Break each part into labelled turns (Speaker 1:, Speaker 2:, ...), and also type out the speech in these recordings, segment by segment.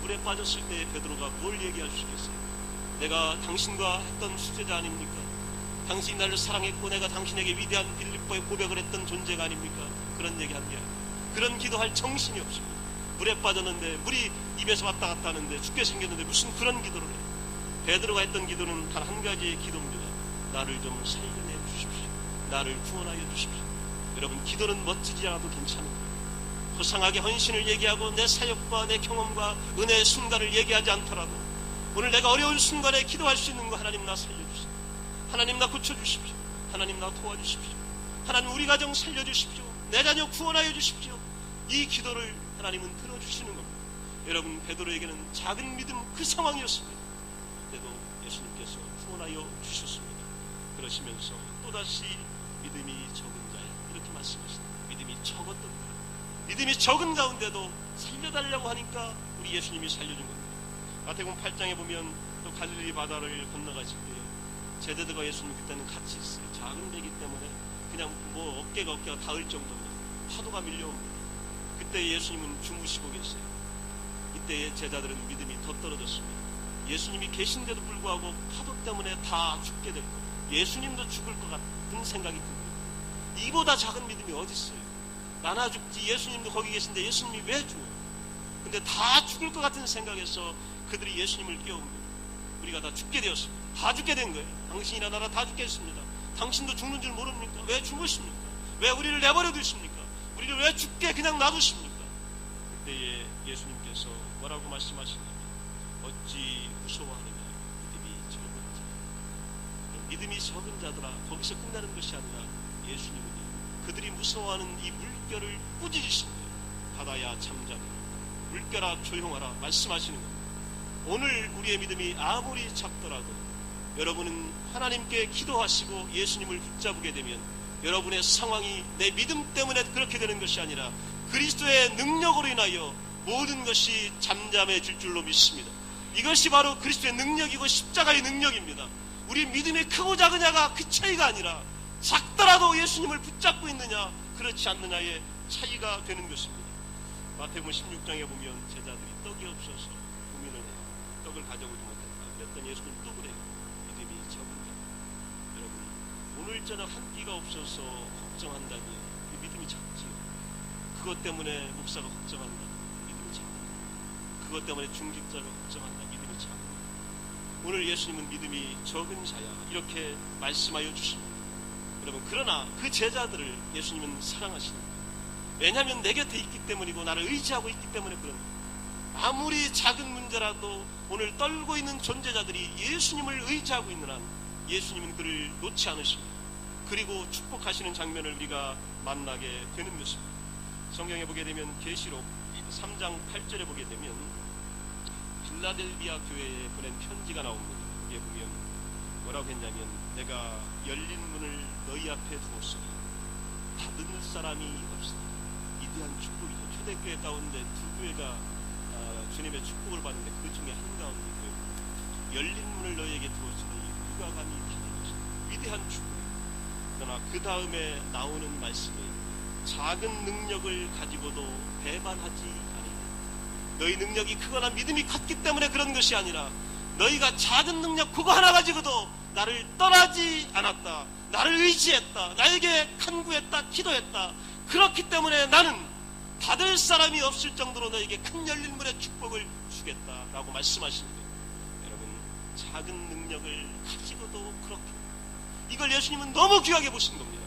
Speaker 1: 물에 빠졌을 때 베드로가 뭘 얘기할 수 있겠어요? 내가 당신과 했던 수제자 아닙니까? 당신이 나를 사랑했고 내가 당신에게 위대한 빌립보에 고백을 했던 존재가 아닙니까? 그런 얘기한 게 아니에요. 그런 기도할 정신이 없습니다. 물에 빠졌는데 물이 입에서 왔다 갔다 하는데 죽게 생겼는데 무슨 그런 기도를 해요? 베드로가 했던 기도는 단 한 가지의 기도입니다. 나를 좀 살려내 주십시오. 나를 구원하여 주십시오. 여러분, 기도는 멋지지 않아도 괜찮은 거예요. 호상하게 헌신을 얘기하고 내 사역과 내 경험과 은혜의 순간을 얘기하지 않더라도 오늘 내가 어려운 순간에 기도할 수 있는 거, 하나님 나 살려주세요. 하나님 나 고쳐주십시오. 하나님 나 도와주십시오. 하나님 우리 가정 살려주십시오. 내 자녀 구원하여 주십시오. 이 기도를 하나님은 들어주시는 겁니다. 여러분, 베드로에게는 작은 믿음 그 상황이었습니다. 그래도 예수님께서 구원하여 주셨습니다. 그러시면서 또다시 믿음이 적은 자에 이렇게 말씀하십니다. 믿음이 적었던 거예요. 믿음이 적은 가운데도 살려달라고 하니까 우리 예수님이 살려준 겁니다. 마태복음 8장에 보면 또 갈릴리 바다를 건너가실 때요, 제자들과 예수님 그때는 같이 있어요. 작은 배기 때문에 그냥 뭐 어깨가 닿을 정도입니다. 파도가 밀려옵니다. 그때 예수님은 주무시고 계세요. 이때 제자들은 믿음이 더 떨어졌습니다. 예수님이 계신데도 불구하고 파도 때문에 다 죽게 될 거예요. 예수님도 죽을 것 같은 생각이 듭니다. 이보다 작은 믿음이 어디 있어요? 나나 죽지, 예수님도 거기 계신데 예수님이 왜 죽어요? 근데 다 죽을 것 같은 생각에서 그들이 예수님을 깨웁니다. 우리가 다 죽게 되었습니다. 다 죽게 된 거예요. 당신이나 나라 다 죽겠습니다. 당신도 죽는 줄 모릅니까? 왜 죽으십니까? 왜 우리를 내버려 두십니까? 우리를 왜 죽게 그냥 놔두십니까? 그때에 예수님께서 뭐라고 말씀하시냐면 어찌 무서워하느냐, 믿음이 적은 자. 믿음이 적은 자들아, 거기서 끝나는 것이 아니라 예수님은 그들이 무서워하는 이 물결을 꾸짖으십니다. 바다야 잠잠하라, 물결아 조용하라 말씀하시는 겁니다. 오늘 우리의 믿음이 아무리 작더라도 여러분은 하나님께 기도하시고 예수님을 붙잡게 되면 여러분의 상황이 내 믿음 때문에 그렇게 되는 것이 아니라 그리스도의 능력으로 인하여 모든 것이 잠잠해질 줄로 믿습니다. 이것이 바로 그리스도의 능력이고 십자가의 능력입니다. 우리 믿음이 크고 작으냐가 그 차이가 아니라 작더라도 예수님을 붙잡고 있느냐 그렇지 않느냐의 차이가 되는 것입니다. 마태복음 16장에 보면 제자들이 떡이 없어서 고민을 해요. 떡을 가져오지 못했다. 그랬더니 예수님 또 그래요. 믿음이 적은 자. 여러분, 오늘 저녁 한 끼가 없어서 걱정한다니 그 믿음이 작지요. 그것 때문에 목사가 걱정한다. 믿음이 작은. 그것 때문에 중직자가 걱정한다. 믿음이 작은. 오늘 예수님은 믿음이 적은 자야 이렇게 말씀하여 주십니다. 여러분, 그러나 그 제자들을 예수님은 사랑하십니다. 왜냐하면 내 곁에 있기 때문이고 나를 의지하고 있기 때문에 그런 거예요. 아무리 작은 문제라도 오늘 떨고 있는 존재자들이 예수님을 의지하고 있는 한 예수님은 그를 놓지 않으십니다. 그리고 축복하시는 장면을 우리가 만나게 되는 것입니다. 성경에 보게 되면 계시록 3장 8절에 보게 되면 빌라델비아 교회에 보낸 편지가 나옵니다. 여기에 보면 뭐라고 했냐면 내가 열린 문을 너희 앞에 두었으니 닫을 사람이 없으니. 위대한 축복이죠. 초대교회 가운데 두 교회가 주님의 축복을 받는데 그 중에 한가운데 열린 문을 너희에게 두었으니 누가 감히 닫을 것이다. 위대한 축복이에요. 그러나 그 다음에 나오는 말씀이 작은 능력을 가지고도 배반하지 아니하라. 너희 능력이 크거나 믿음이 컸기 때문에 그런 것이 아니라 너희가 작은 능력 그거 하나 가지고도 나를 떠나지 않았다. 나를 의지했다. 나에게 간구했다. 기도했다. 그렇기 때문에 나는 닫을 사람이 없을 정도로 너에게 큰 열린 문의 축복을 주겠다라고 말씀하시는 거예요. 여러분, 작은 능력을 가지고도 그렇게, 이걸 예수님은 너무 귀하게 보신 겁니다.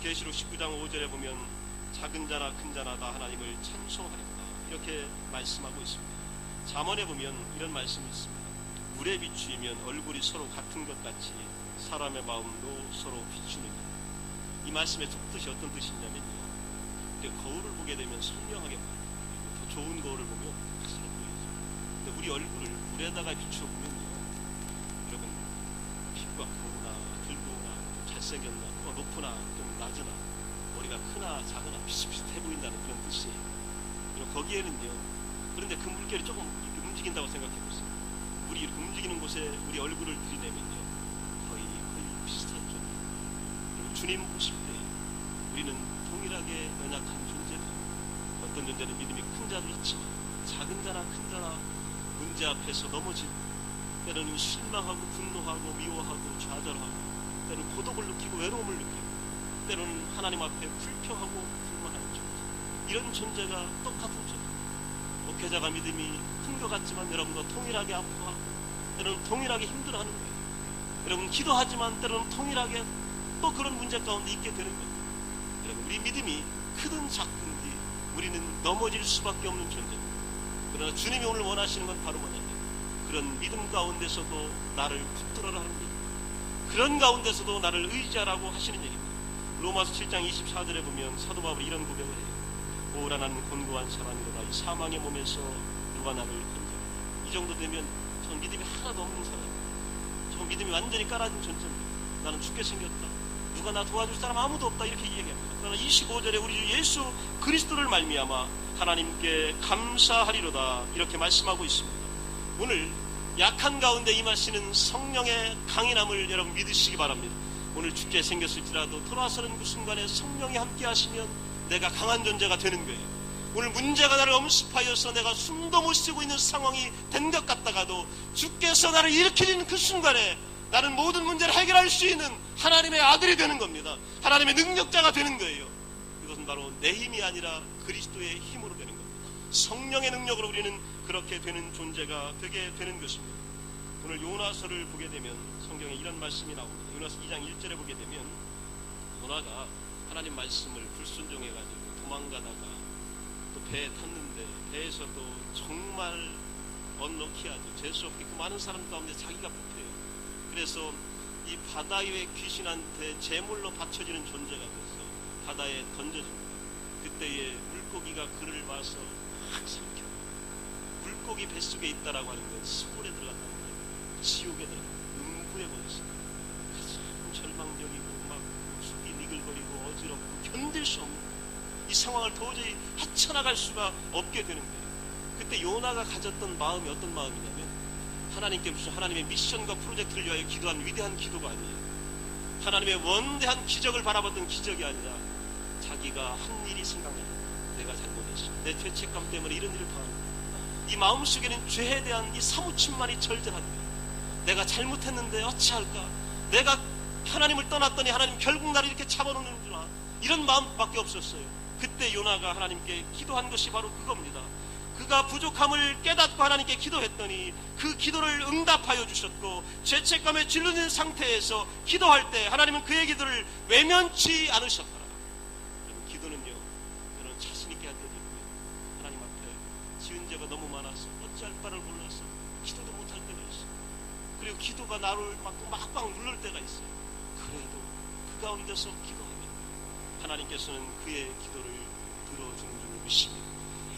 Speaker 1: 계시록 19장 5절에 보면 작은 자나 큰 자나 다 하나님을 찬송하리라 이렇게 말씀하고 있습니다. 잠언에 보면 이런 말씀이 있습니다. 물에 비추이면 얼굴이 서로 같은 것 같이 사람의 마음도 서로 비추느니라. 이 말씀의 뜻이 어떤 뜻이냐면요, 거울을 보게 되면 선명하게 보여요. 더 좋은 거울을 보면 잘 보이죠. 근데 우리 얼굴을 물에다가 비춰보면요, 여러분, 피부가 고우나 늙고나 잘생겼나 높으나 좀 낮으나 머리가 크나 작으나 비슷비슷해 보인다는 그런 뜻이에요. 그리고 거기에는요, 그런데 그 물결이 조금 이렇게 움직인다고 생각해보세요. 우리 이렇게 움직이는 곳에 우리 얼굴을 들이내면요 거의 비슷한 존재. 그리고 주님 보실 때 우리는 동일하게 연약한 존재들, 어떤 존재는 믿음이 큰 자도 있지만 작은 자나 큰 자나 문제 앞에서 넘어지고, 때로는 실망하고 분노하고 미워하고 좌절하고, 때로는 고독을 느끼고 외로움을 느끼고, 때로는 하나님 앞에 불평하고 불만하는 존재, 이런 존재가 똑같은 존재. 목회자가 믿음이 큰 것 같지만 여러분과 동일하게 아파하고, 때로는 동일하게 힘들어하는 거예요. 여러분 기도하지만 때로는 동일하게 또 그런 문제 가운데 있게 되는 거예요. 여러분, 우리 믿음이 크든 작든지 우리는 넘어질 수밖에 없는 존재입니다. 그러나 주님이 오늘 원하시는 건 바로 뭐냐면, 그런 믿음 가운데서도 나를 붙들어라 하는 얘기입니다. 그런 가운데서도 나를 의지하라고 하시는 얘기입니다. 로마서 7장 24절에 보면 사도 바울이 이런 고백을 해요. 오라 나는 곤고한 사람이로다. 이 사망의 몸에서 누가 나를 건져라. 이 정도 되면 전 믿음이 하나도 없는 사람이에요. 저 믿음이 완전히 깔아진 존재입니다. 나는 죽게 생겼다. 누가 나 도와줄 사람 아무도 없다. 이렇게 얘기합니다. 그러나 25절에 우리 주 예수 그리스도를 말미암아 하나님께 감사하리로다. 이렇게 말씀하고 있습니다. 오늘 약한 가운데 임하시는 성령의 강인함을 여러분 믿으시기 바랍니다. 오늘 죽게 생겼을지라도 돌아서는 그 순간에 성령이 함께 하시면 내가 강한 존재가 되는 거예요. 오늘 문제가 나를 엄습하여서 내가 숨도 못 쉬고 있는 상황이 된 것 같다가도 주께서 나를 일으키는 그 순간에 나는 모든 문제를 해결할 수 있는 하나님의 아들이 되는 겁니다. 하나님의 능력자가 되는 거예요. 그것은 바로 내 힘이 아니라 그리스도의 힘으로 되는 겁니다. 성령의 능력으로 우리는 그렇게 되는 존재가 되게 되는 것입니다. 오늘 요나서를 보게 되면 성경에 이런 말씀이 나옵니다. 요나서 2장 1절에 보게 되면 요나가 하나님 말씀을 불순종해가지고 도망가다가 또 배에 탔는데 배에서도 정말 언럭키하죠. 재수없게 그 많은 사람 가운데 자기가 뽑혀요. 그래서 이 바다 위의 귀신한테 제물로 바쳐지는 존재가 돼서 바다에 던져집니다. 그때에 물고기가 그를 봐서 막 삼켜요. 물고기 뱃속에 있다라고 하는 건 시골에 들어갔다는 거예요. 지옥에 들어가 음부에 버렸어요. 참 절망적이고 막 속이 니글거리고 어지럽고 견딜 수 없는 이 상황을 도저히 헤쳐나갈 수가 없게 되는 거예요. 그때 요나가 가졌던 마음이 어떤 마음이냐면, 하나님께 무슨 하나님의 미션과 프로젝트를 위하여 기도한 위대한 기도가 아니에요. 하나님의 원대한 기적을 바라봤던 기적이 아니라 자기가 한 일이 생각나요. 내가 잘못했어. 내 죄책감 때문에 이런 일을 당한 거야. 이 마음속에는 죄에 대한 이 사무침만이 절절한 거예요. 내가 잘못했는데 어찌할까? 내가 하나님을 떠났더니 하나님 결국 나를 이렇게 잡아놓는구나. 이런 마음밖에 없었어요. 그때 요나가 하나님께 기도한 것이 바로 그겁니다. 그가 부족함을 깨닫고 하나님께 기도했더니 그 기도를 응답하여 주셨고, 죄책감에 질리는 상태에서 기도할 때 하나님은 그의 기도를 외면치 않으셨더라. 기도는요, 여러분 자신 있게 할 때도 있고요. 하나님 앞에 지은 죄가 너무 많아서 어찌할 바를 몰라서 기도도 못할 때가 있어요. 그리고 기도가 나를 막막 누를 때가 있어요. 그래도 그 가운데서 기도하면 하나님께서는 그의 기도를 들어주는 줄 믿습니다.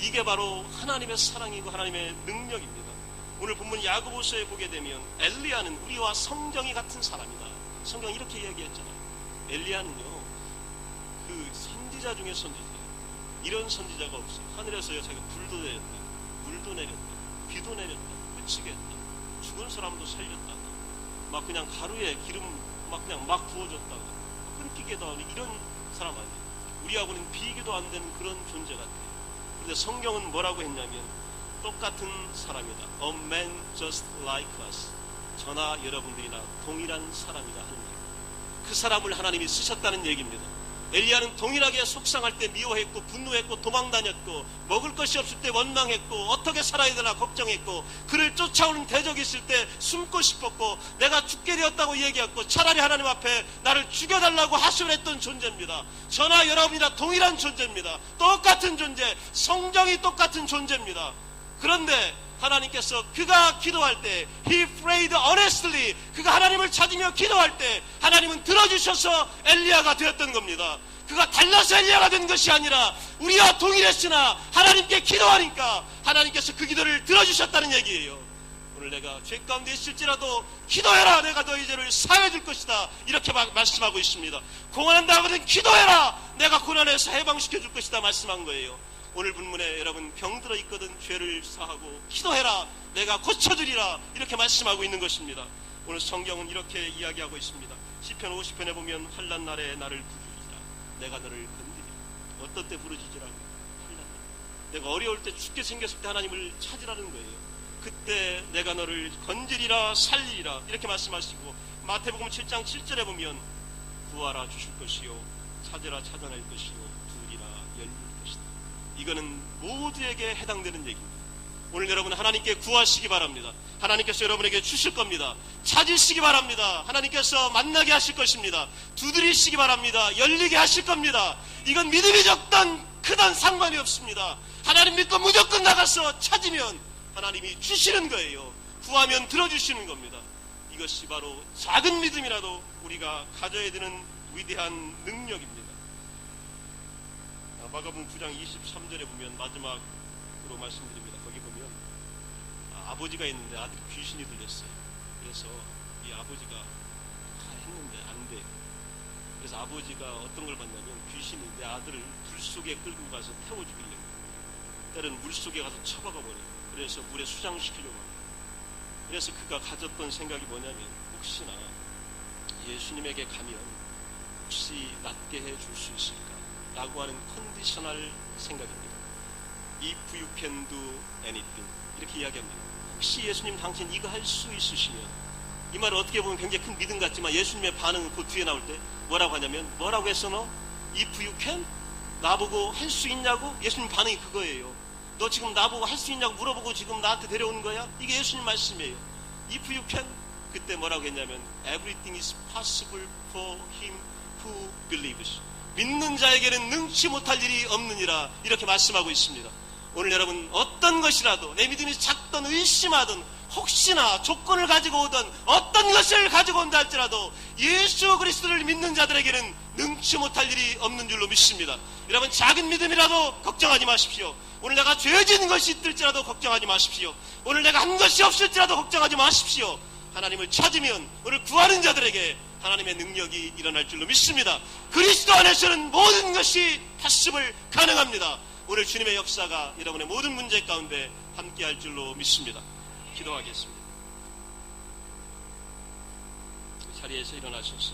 Speaker 1: 이게 바로 하나님의 사랑이고 하나님의 능력입니다. 오늘 본문 야고보서에 보게 되면 엘리야는 우리와 성경이 같은 사람이다. 성경이 이렇게 이야기했잖아요. 엘리야는요, 그 선지자 중에 선지자예요. 이런 선지자가 없어요. 하늘에서요, 자기가 불도 내렸다, 물도 내렸다, 비도 내렸다, 흩치게 했다, 죽은 사람도 살렸다, 막 그냥 가루에 기름 막 그냥 막 부어줬다가 끊기게도 하는 이런 사람 아니에요. 우리하고는 비교도 안 되는 그런 존재 같아요. 그런데 성경은 뭐라고 했냐면, 똑같은 사람이다. A man just like us. 저나 여러분들이나 동일한 사람이다 하는 얘기입니다. 그 사람을 하나님이 쓰셨다는 얘기입니다. 엘리야는 동일하게 속상할 때 미워했고 분노했고 도망다녔고 먹을 것이 없을 때 원망했고 어떻게 살아야 되나 걱정했고 그를 쫓아오는 대적이 있을 때 숨고 싶었고 내가 죽게 되었다고 얘기했고 차라리 하나님 앞에 나를 죽여달라고 하소연했던 존재입니다. 저나 여러분이나 동일한 존재입니다. 똑같은 존재, 성정이 똑같은 존재입니다. 그런데 하나님께서 그가 기도할 때 He prayed honestly, 그가 하나님을 찾으며 기도할 때 하나님은 들어주셔서 엘리야가 되었던 겁니다. 그가 달라서 엘리야가 된 것이 아니라 우리와 동일했으나 하나님께 기도하니까 하나님께서 그 기도를 들어주셨다는 얘기예요. 오늘 내가 죄 가운데 있을지라도 기도해라, 내가 너희 죄를 사해 줄 것이다, 이렇게 말씀하고 있습니다. 고난한다거든 기도해라, 내가 고난에서 해방시켜 줄 것이다 말씀한 거예요. 오늘 본문에 여러분 병 들어 있거든 죄를 사하고 기도해라, 내가 고쳐주리라, 이렇게 말씀하고 있는 것입니다. 오늘 성경은 이렇게 이야기하고 있습니다. 시편 50편에 보면 환난 날에 나를 부르짖으라, 내가 너를 건드리라. 어떨 때 부르짖으라고? 환난 날. 내가 어려울 때 죽게 생겼을 때 하나님을 찾으라는 거예요. 그때 내가 너를 건지리라 살리리라 이렇게 말씀하시고, 마태복음 7장 7절에 보면 구하라 주실 것이요 찾으라 찾아낼 것이요 두드리라 열릴 것이다. 이거는 모두에게 해당되는 얘기입니다. 오늘 여러분 하나님께 구하시기 바랍니다. 하나님께서 여러분에게 주실 겁니다. 찾으시기 바랍니다. 하나님께서 만나게 하실 것입니다. 두드리시기 바랍니다. 열리게 하실 겁니다. 이건 믿음이 적든 크든 상관이 없습니다. 하나님 믿고 무조건 나가서 찾으면 하나님이 주시는 거예요. 구하면 들어주시는 겁니다. 이것이 바로 작은 믿음이라도 우리가 가져야 되는 위대한 능력입니다. 마가복음 9장 23절에 보면, 마지막으로 말씀드립니다. 거기 보면 아버지가 있는데 아들이 귀신이 들렸어요. 그래서 이 아버지가 했는데 안 돼. 그래서 아버지가 어떤 걸 봤냐면, 귀신이 내 아들을 불 속에 끌고 가서 태워 죽이려고, 때로는 물 속에 가서 처박아 버려요. 그래서 물에 수장시키려고 합니다. 그래서 그가 가졌던 생각이 뭐냐면, 혹시나 예수님에게 가면 혹시 낫게 해줄 수 있을까 라고 하는 컨디셔널 생각입니다. If you can do anything, 이렇게 이야기합니다. 혹시 예수님 당신 이거 할 수 있으시면, 이 말을 어떻게 보면 굉장히 큰 믿음 같지만 예수님의 반응은 그 뒤에 나올 때 뭐라고 하냐면, 뭐라고 했어 너? If you can? 나보고 할 수 있냐고? 예수님 반응이 그거예요. 너 지금 나보고 할 수 있냐고 물어보고 지금 나한테 데려오는 거야? 이게 예수님 말씀이에요. If you can? 그때 뭐라고 했냐면, Everything is possible for him who believes. 믿는 자에게는 능치 못할 일이 없느니라, 이렇게 말씀하고 있습니다. 오늘 여러분 어떤 것이라도, 내 믿음이 작든 의심하든 혹시나 조건을 가지고 오든 어떤 것을 가지고 온다 할지라도 예수 그리스도를 믿는 자들에게는 능치 못할 일이 없는 줄로 믿습니다. 여러분 작은 믿음이라도 걱정하지 마십시오. 오늘 내가 죄진 것이 있을지라도 걱정하지 마십시오. 오늘 내가 한 것이 없을지라도 걱정하지 마십시오. 하나님을 찾으면 오늘 구하는 자들에게 하나님의 능력이 일어날 줄로 믿습니다. 그리스도 안에서는 모든 것이 파습을 가능합니다. 오늘 주님의 역사가 여러분의 모든 문제 가운데 함께할 줄로 믿습니다. 기도하겠습니다. 자리에서 일어나셔서